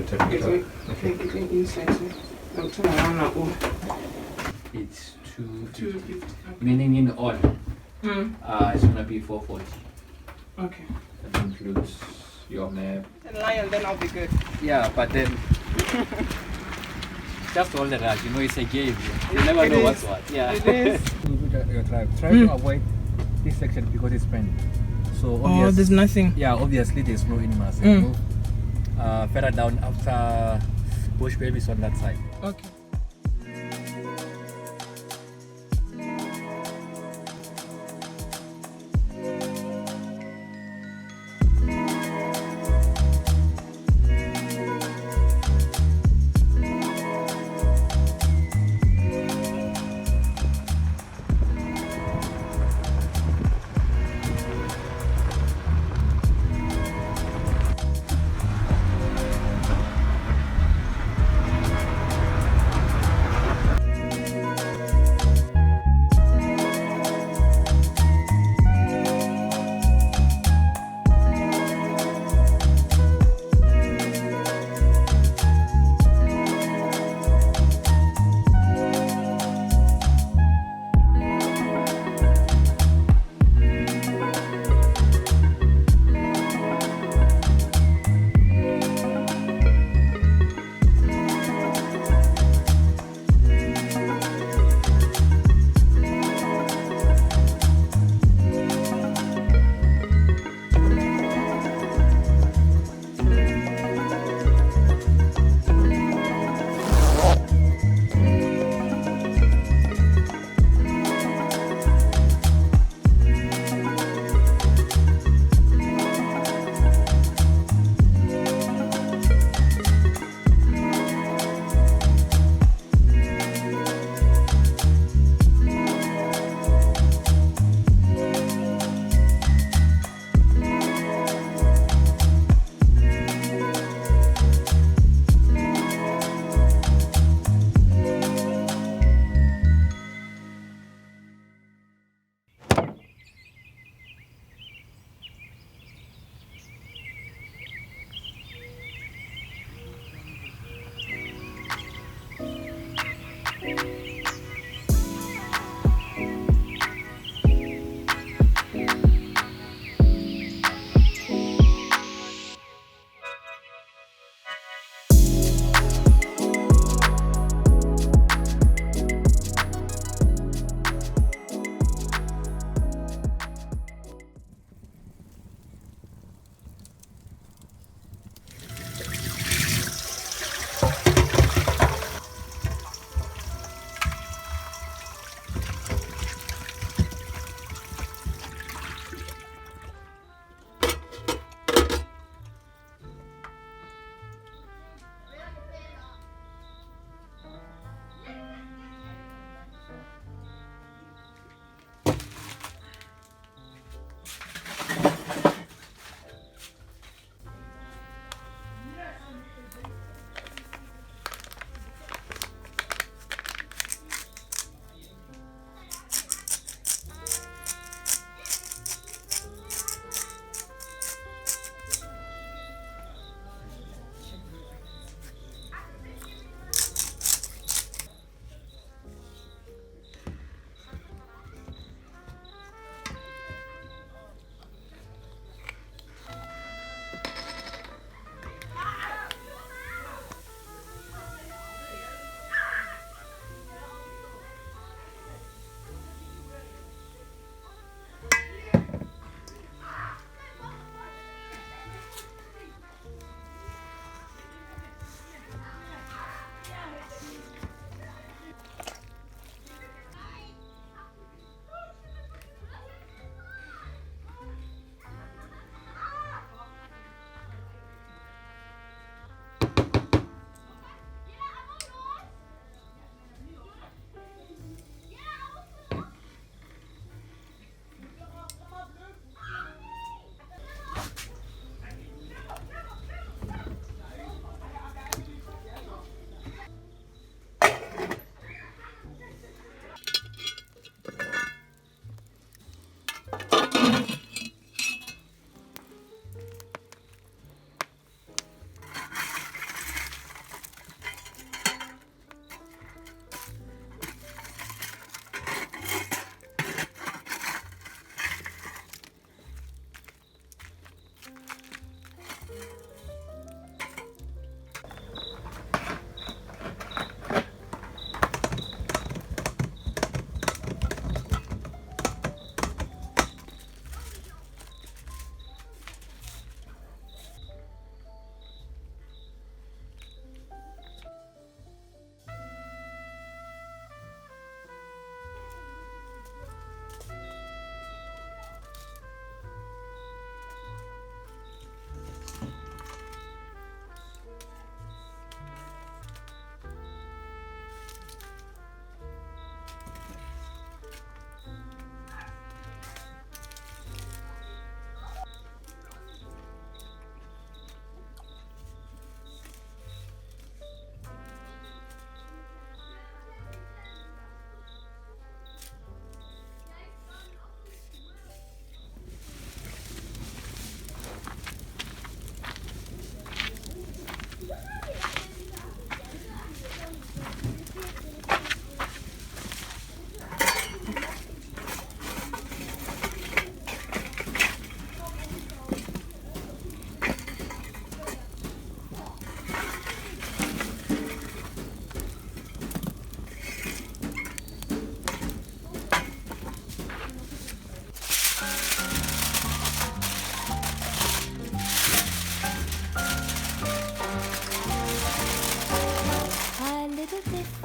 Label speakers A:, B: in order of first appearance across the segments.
A: take it out. Okay.
B: It's 250. Meaning in all, it's gonna be 440.
C: Okay.
B: That includes your map.
C: And lion, then I'll be good.
B: Yeah, but then just all the rush, you know, it's a game. You never know what's what. Yeah.
C: It is.
B: Try to avoid this section because it's friendly. So
C: there's nothing.
B: Yeah, obviously there's no animals. Further down after Bushbabies on that side.
C: Okay.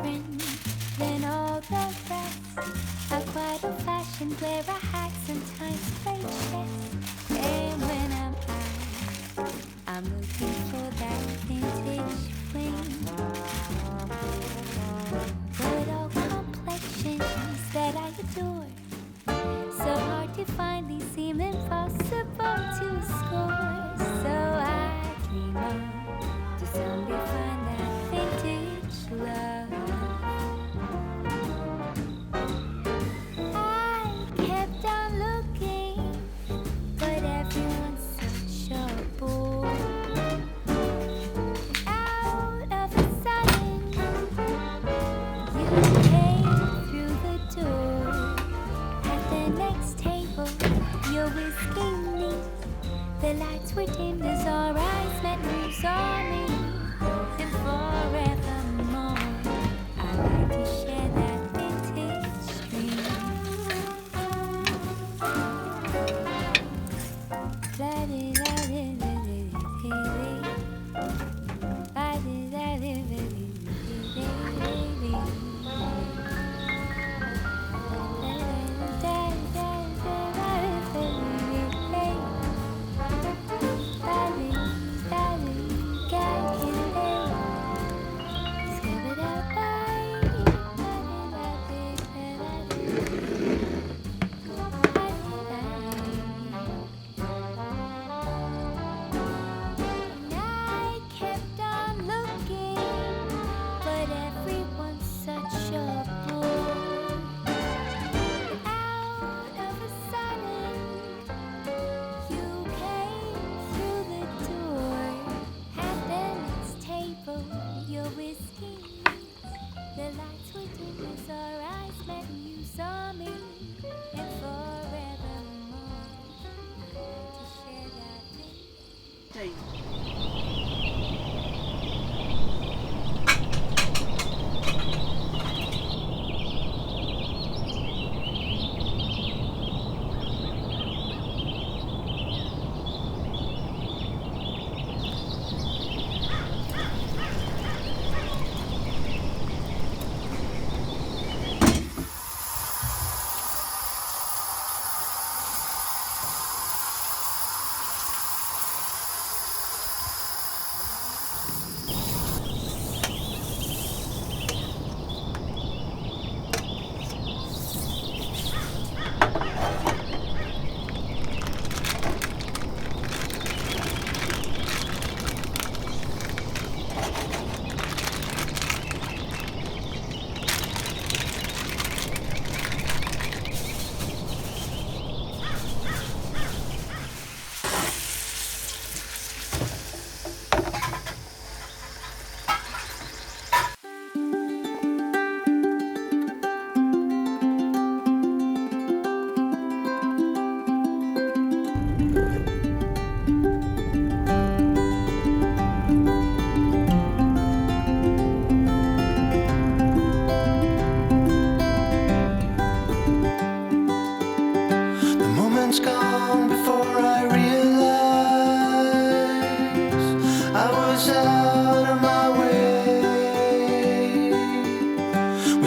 A: different than all the rest. I'm quite old-fashioned, wear a hat, sometimes play chess. And when I'm out, I'm looking for that vintage fling. Good old complexions that I adore. So hard to find, these seem impossible to score. So I dream on to someday find that vintage love. I kept on looking, but everyone's such a bore. Out of a sudden, you came through the door. At the next table, you're whisking me. The lights were dimmed as our eyes met and you saw me. And forevermore, I like to share that vintage dream. I kept on looking, but everyone's such a bore. Out of a sudden, you came through the door. At the next table, you're whisking me. The lights were dim as our eyes met and you saw me. And forevermore, to share that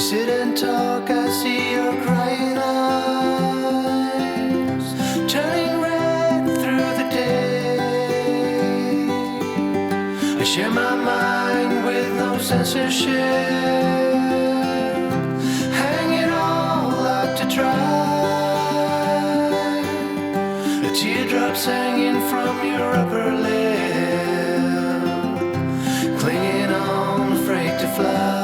D: sit and talk, I see your crying eyes turning red through the day. I share my mind with no censorship, hang it all out to dry. A teardrop's hanging from your upper lip, clinging on, afraid to fly.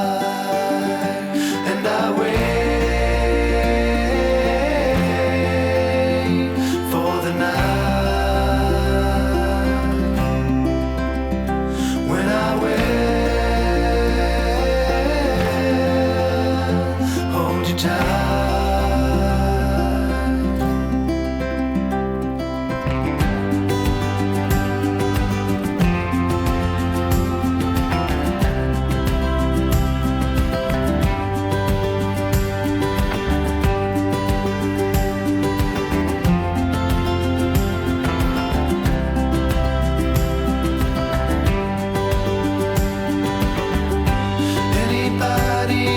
D: Anybody